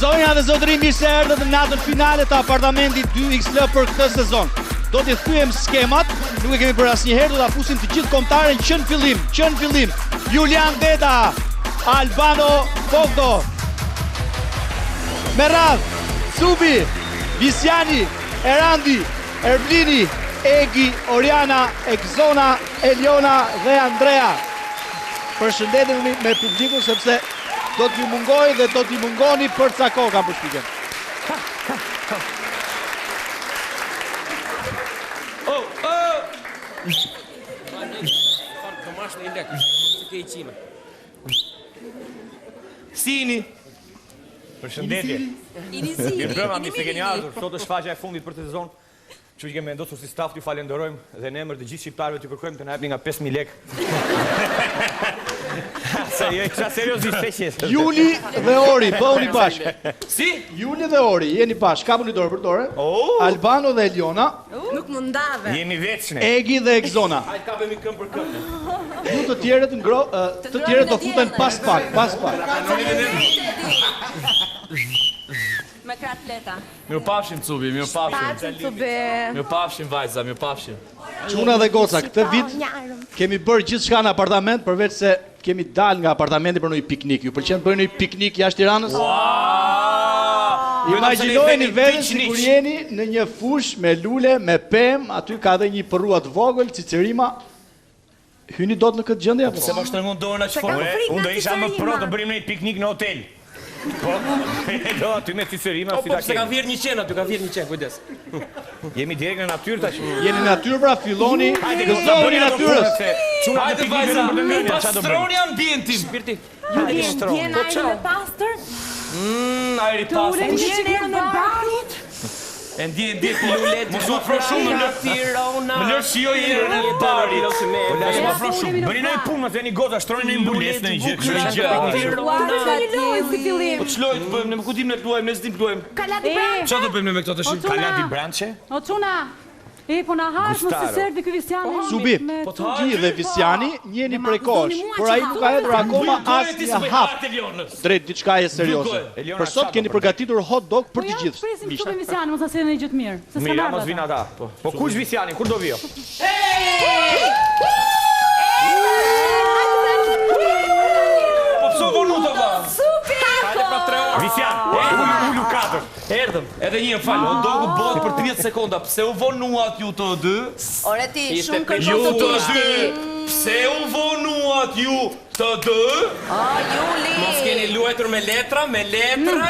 Zonja dhe zotëri, mirë se erdhët në natën finale të apartamentit 2XL për këtë sezon. Do t'i thyem skemat, nuk e kemi për asnjëherë, do t'a fusim të gjithë kombëtaren që në fillim. Julian Beta, Albano Fogdo, Merad, Subi, Visjani, Erandi, Erblini, Egi, Oriana, Exona, Eliona dhe Andrea. Përshëndetemi me publikun sepse do t'ju mungoj dhe do t'i mungoni për ca kohë kam përshtypjen. Sini. Përshëndetje. Mirë mbrëma, mi se keni ardhur. Sot është faqja e fundit për të sezon. Që kemi vendosur si staf t'ju falenderojmë dhe në emër të gjithë shqiptarëve t'ju kërkojmë të na japni nga 5.000 lekë. Se jo, kisha seriozisht sheqjes. Juli dhe Ori, bëhuni bashkë. Si? Juli dhe Ori, jeni bashkë, kapuni dorë për dorë. Albano dhe Eliona. Nuk më ndave. Jemi veçne. Egi dhe Exona. Hajde kapemi këmbë për këmbë. Ju të tjerët të tjerët do futen pas pak. Me kratleta. Mirupafshim Cubi, mirupafshim vajza, mirupafshim. Çuna dhe goca, këtë vit kemi bërë gjithçka në apartament përveç se kemi dalë nga apartamenti për një piknik. Ju pëlqen të bëjmë një piknik jashtë Tiranës? Imagjinojeni veten sikur jeni në një fush me lule, me pemë, aty ka edhe një përrua të vogël, cicerima. Hyni dot në këtë gjendje apo? Se më shtrëngon dorën aq fort. Unë do isha më pro të bërim një piknik në hotel. Po, do aty me cicerima si ta kemi. Se ka vjerë një qenë aty, kujdes. Jemi direkt në natyrë tash. Jeni në natyrë pra, filloni, gëzohuni natyrës. Hajde vajza, pastroni ambientin. Shpirti. Vjen ajri me pastër. Ajri pastër. E ndjen lulet. Mos u afro shumë në Tirana. Më lër shijoj erën e barit. Mos u afro shumë. Bëni një punë, më theni goca, shtroni një mbulesë në një gjë. Po çloj të bëjmë, ne më kudim ne luajmë, ne s'dim luajmë. Kalati branche. Çfarë do bëjmë me këto tash? Kalati branche? O Çuna, po na hash mos të servi ky Visjani. Subi, Gji dhe Visjani njeni prej kohësh, por ai nuk ka hedhur akoma asnjë hap drejt diçka e serioze. Për sot keni përgatitur hot dog për të gjithë. Presim Subi Visjani, mos na sjellni një gjë të mirë. Mira, mos vin ata. Po kush Visjani, kur do vijë? Po pse vonu të va? Hajde pa 3 orë. Visjan, ulu 4. Erdhëm, edhe një fal, o dogu bëhet për 30 sekonda. Pse u vonuat ju të dy? Ore ti, shumë Ju kërkon të të ishti. dy. Pse u vonuat ju të dy? Juli. Mos keni luajtur me letra? Me letra?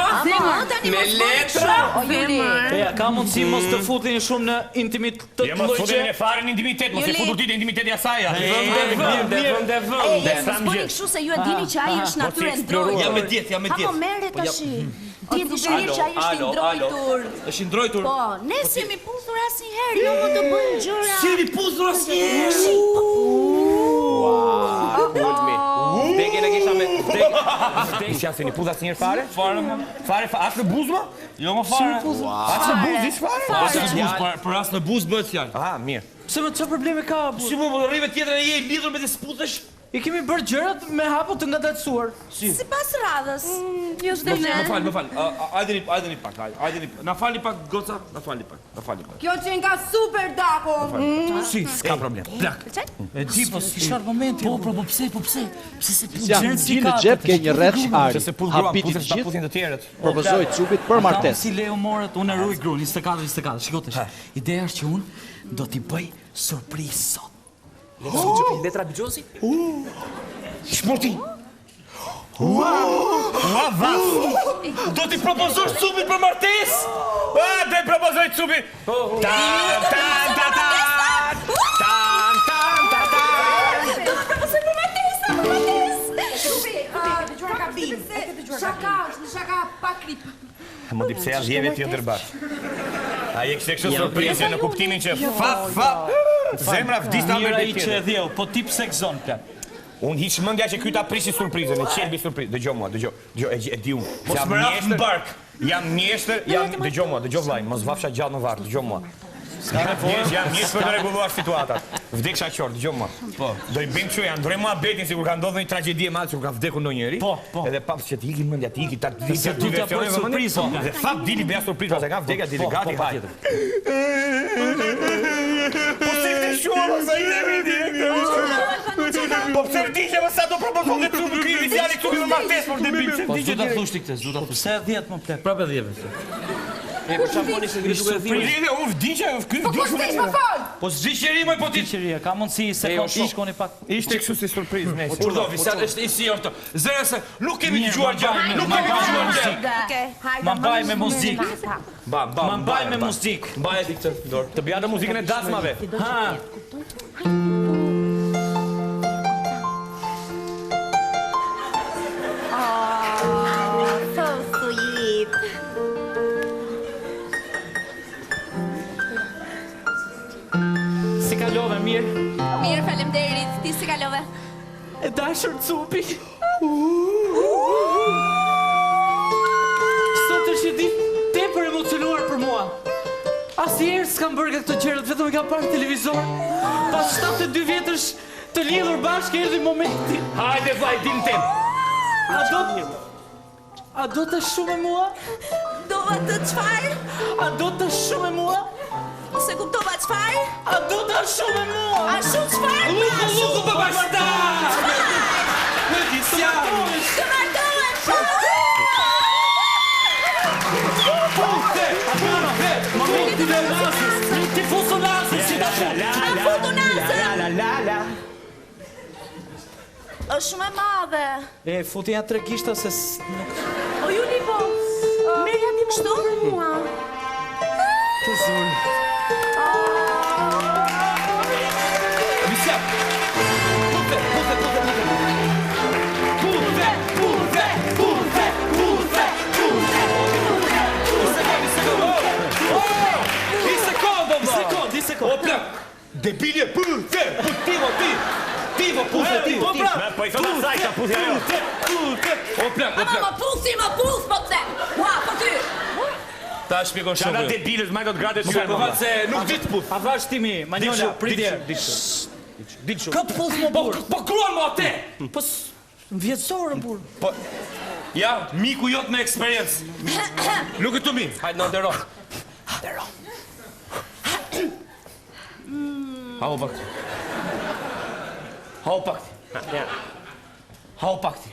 Juli. Ka mundësi mos të futeni shumë në intimitet të Jo, mos futeni në fare në intimitet, mos e futur ti në intimiteti i asaj. Vënde. Mos bëni kështu se ju e dini që ai është natyrë e ndrojtur. Jam me djetë. Ha po merre tash. Ti e di shëndet që ai është i ndrojtur. Është i ndrojtur. Po, ne si jemi puthur asnjëherë, jo mund të bëjmë gjëra. Si jemi puthur asnjëherë? Vdekje në kisha me vdekje. Vdekje se një pudha asnjëherë fare? Fare, as në buzë më? Jo më fare. As në buzë diç fare? Për as në buzë bëhet fjalë. Ah, mirë. Pse më çfarë problemi ka? Si më rrive tjetër e je i lidhur me të sputesh? I kemi bërë gjërat me hapu të ngadalësuar. Sipas radhës. Jo Më fal. Hajde një pak. Na falni pak goca, na falni pak. Kjo që nga super dako. Si, s'ka problem. Plak. E di, po si çfarë momenti? Po pse? Pse se Janë si në xhep ke një rreth ari. Se puth gruan, Habiti të puth gjithë, puthin të tjerët. propozoi Cupit për martesë. Si Leo morët, unë e ruaj gruan, 24. Shiko tash. Ideja është që unë do t'i bëj surprizë sot. Letra Bigjosi? Shmoti. Do t'i propozosh Cupit për martesë? Do i propozoj Cupit. Shaka pa klip. Më di pse ja dhjeve ti ndërbash. Ai e kishte kështu surprizë në kuptimin që fa zemra vdista me Mira i që e dhjeu, po ti pse gëzon plan? Unë hiq mendja që ky ta prishi surprizën, e qelbi surprizë. Dëgjoj mua, dëgjoj, e di unë. Mos më raf në bark. Jam mjeshtër, dëgjoj mua, dëgjoj vllai, mos vafsha gjallë në varr, dëgjoj mua. Jam mjeshtër për të rregulluar situatat. Vdek shaqor, dëgjoj mua. Po. Do I bëjmë çuja, ndrej mua betin sikur ka ndodhur një tragjedi e madhe, sikur ka vdekur ndonjëri. Po. Edhe paps që të ikin mendja, të ikin ta du t'ja bëj surprizë. Dhe fat dili bëja surprizë, se ka vdekja dili gati haj. Po se të shoh sa i vedi. Po pse vdiqe më sa do propozon të çu krivi fjalë këtu në martesë për debil. Po du ta thush ti këtë, du ta thush. Se 10 më plak, prapë 10 vetë. E po çfarë se ngri duke dhimbje. Lidhe u vdiqe, ky vdiqe. Po zgjeri më po ti. Qeria, ka mundësi se ka shkoni pak. Ishte kështu si surprizë nesër. Urdhë, Visal është i si orto. Zëra se nuk kemi dëgjuar gjë. Nuk kemi dëgjuar gjë. Ma mbaj me muzikë. Ma mbaj me muzikë. Mbaje ti këtë dorë. Të bëja atë muzikën e dasmave. Ha. So sweet. Si kalove mirë? Mirë, faleminderit. Ti si kalove? E dashur cupi. Sot është një ditë tepër emocionuar për mua. Asnjëherë s'kam bërë këto gjërat, vetëm e kam parë në televizor. Pas 72 vjetësh të lidhur bashkë erdhi momenti. Hajde vllai, dim tem. A do të shumë e mua? Dova të çfarë? A do të shumë e mua? Se kuptova çfarë? A do të shumë e mua? A shumë çfarë? Luku babasta. Me disja. Të martohen! Momenti dhe nasës, ti fuso nasës, si ta shumë. Ma futu nasën! La. Është shumë e madhe. E, futi janë 3 gishta se... O Juli po, merja ti më shtu? Mua. Të zurë. Visal. Pute. Di sekond. O plak. Debilje, pute. Tivo, pute. Po i thonë asaj ka puthja jo. O plak. Ma puth, po pse? Ua, po ty. Ta shpjegon Çfarë shumë. debilës më do të gratë Po vat se nuk di të puth. A vash timi, Manjola, pritje. Dikshu. Ka të puth më burë. Po kruan më atë. Po vjetësorë burë. Po ja, miku jot me eksperiencë. Nuk e të mi. Hajde në ndero. Hau pakti.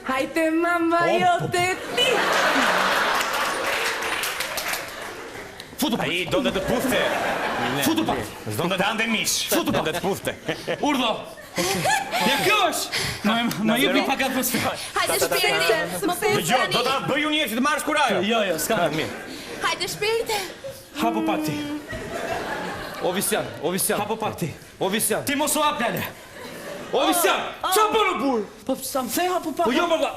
Hajte mama jote ti. Futu pak. Ai do të puthte. Futu pak. S'do të ande mish. Futu pak. Do të puthte. Urdhë. Ja kjo është. Ma jepi pak atmosferë. Hajde shpirti. Më Dgjoj, do ta bëj unë njerëz të marrësh kurajo. Jo, s'ka. Mirë. Hajde shpirti. Hapo pak ti. O Visjan. Hapo pak ti. O Visjan. Ti mos u hap lale. O Visjan. Çfarë bën burr? Po sa më the hapo pak. Po jo baba,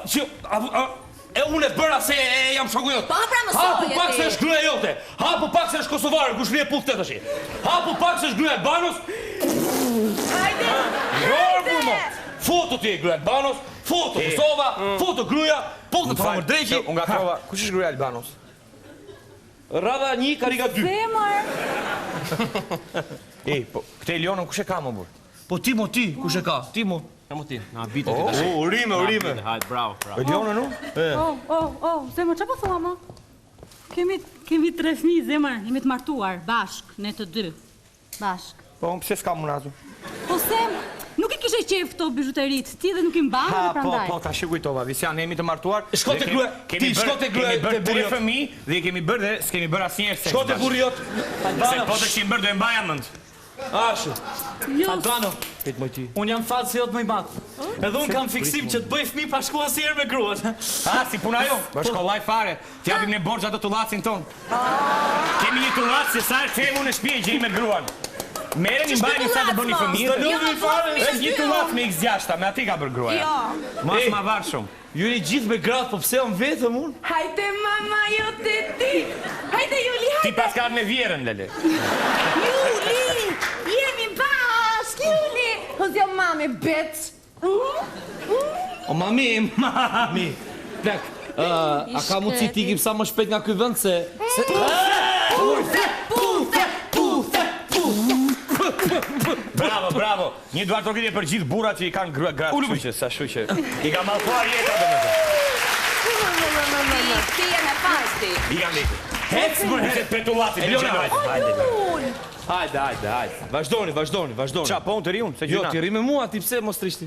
e unë e bëra se e jam shoku jot. Po pra më Hapo soje pak ti. se është gruaja jote. Hapo pak se është kosovare, kush vjen puthte tash. Hapo pak se është gruaja e Albanos. Hajde. Jorbumo. Foto ti e gruaja e Albanos, foto Kosova, foto gruaja, foto famër dreqi. Unë ngatrova. Kush është gruaja e Albanos? Radha 1 karika 2. Zemër. Po, këtë Elionën kush e ka më burr? Po ti kush e ka? Ti mo. Mo ti. O, urime. Hajde, bravo. Elionën u? Zemër, çfarë po thua më? Kemi 3 fëmijë, Zemër, jemi të martuar bashk, ne të dy. Bashk. Po, unë pse s'kam unazu? Po se nuk i kishe qef këto bijuterit, ti dhe nuk i mban dhe prandaj. Po, tash e kujtova. Visjan, ne jemi të martuar. Shko te gruaja, ti shko te gruaja Kemi bërë te burri. 3 fëmijë dhe i kemi bërë dhe s'kemi bërë asnjëherë seks. Shko te burri jot. Se po të kemi bërë do e mbaja mend. Ashu. Jo, Albano, Pit më ti. unë jam fatë si jot më i madh. Edhe unë kam fiksim që të bëj fëmijë pa shkuar asnjëherë me gruan. Ha, si puna jo? Më shkollaj fare. T'japim ne borxha ato tullacin ton. Kemi një tullac se sa themu në shtëpi e gjej me gruan. Merreni mbajeni sa të bëni fëmijë. Është një tullac me X6, me aty ka bërë gruaja. Jo. Mas ma varr shumë. Juni gjithë me gratë, po pse on vetëm unë? Hajde mama jote ti. Hajde Juli, Ti hajde. pas ka me vjerën, Lele. Juli, jemi bashk, Juli. Hozjo mami, bitch. O mami. Plak, a ka mundësi ti ikim sa më shpejt nga ky vend se... Pufe. Bravo, Një duar trokitje për gjithë burrat që i kanë gratë, sa shuqe. I ka mallkuar jeta domethënë. Ti je në fasti. I kanë ditë. Hec më hec petullati. Hajde. Vazhdoni. Qa, po unë të ri unë, se gjuna. Jo, ti ri me mua, ti pse mos trishti?